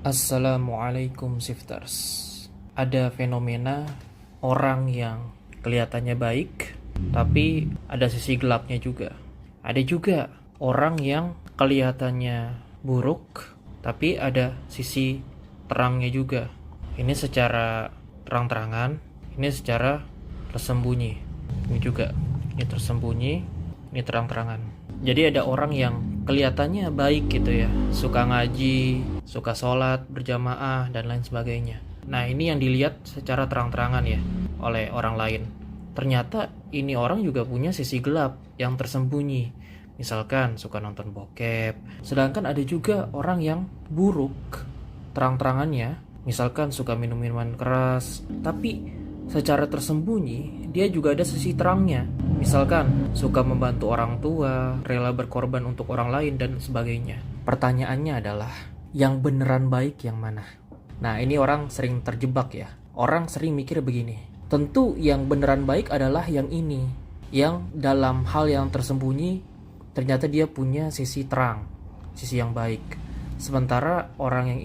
Assalamualaikum Sifters. Ada fenomena orang yang kelihatannya baik, tapi ada sisi gelapnya juga. Ada juga orang yang kelihatannya buruk, tapi ada sisi terangnya juga. Ini secara terang-terangan, ini secara tersembunyi. Ini juga, ini tersembunyi, ini terang-terangan. Jadi ada orang yang kelihatannya baik gitu ya, suka ngaji, suka sholat berjamaah dan lain sebagainya. Nah ini yang dilihat secara terang-terangan ya oleh orang lain. Ternyata ini orang juga punya sisi gelap yang tersembunyi. Misalkan suka nonton bokep. Sedangkan ada juga orang yang buruk terang-terangannya, misalkan suka minum minuman keras, tapi secara tersembunyi dia juga ada sisi terangnya. Misalkan suka membantu orang tua, rela berkorban untuk orang lain dan sebagainya. Pertanyaannya adalah, yang beneran baik yang mana? Nah ini orang sering terjebak ya. Orang sering mikir begini, tentu yang beneran baik adalah yang ini, yang dalam hal yang tersembunyi ternyata dia punya sisi terang, sisi yang baik. Sementara orang yang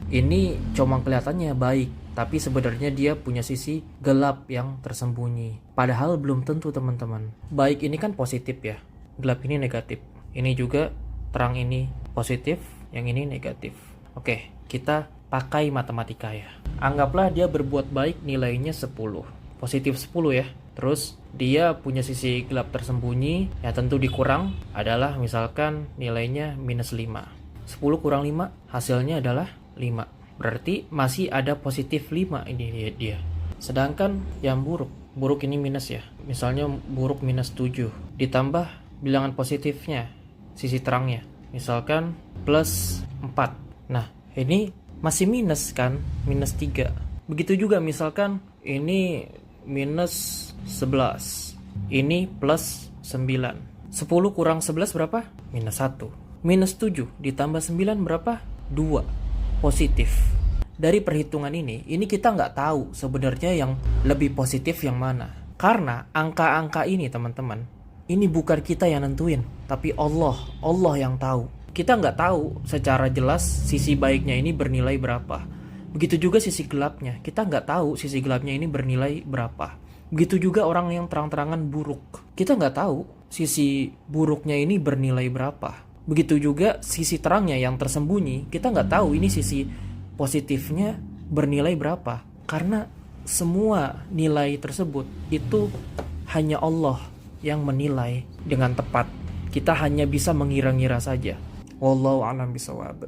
ini cuma kelihatannya baik, tapi sebenarnya dia punya sisi gelap yang tersembunyi. Padahal belum tentu teman-teman. Baik ini kan positif ya, gelap ini negatif. Ini juga terang ini positif, yang ini negatif. Oke, kita pakai matematika ya. Anggaplah dia berbuat baik nilainya 10. Positif 10 ya. Terus dia punya sisi gelap tersembunyi, ya tentu dikurang adalah misalkan nilainya minus 5. 10 kurang 5 hasilnya adalah 5. Berarti masih ada positif 5 ini dia. Sedangkan yang buruk ini minus ya. Misalnya buruk minus 7. Ditambah bilangan positifnya, sisi terangnya. Misalkan plus 4. Nah ini masih minus kan, minus 3. Begitu juga misalkan ini minus 11. Ini plus 9. 10 kurang 11 berapa? Minus 1. Minus 7 ditambah 9 berapa? 2. Positif. Dari perhitungan ini kita nggak tahu sebenarnya yang lebih positif yang mana. Karena angka-angka ini teman-teman, ini bukan kita yang nentuin, tapi Allah yang tahu. Kita nggak tahu secara jelas sisi baiknya ini bernilai berapa. Begitu juga sisi gelapnya, kita nggak tahu sisi gelapnya ini bernilai berapa. Begitu juga orang yang terang-terangan buruk, kita nggak tahu sisi buruknya ini bernilai berapa. Begitu juga sisi terangnya yang tersembunyi, kita nggak tahu ini sisi positifnya bernilai berapa. Karena semua nilai tersebut itu hanya Allah yang menilai dengan tepat. Kita hanya bisa mengira-ngira saja. Wallahu a'lam bishawab.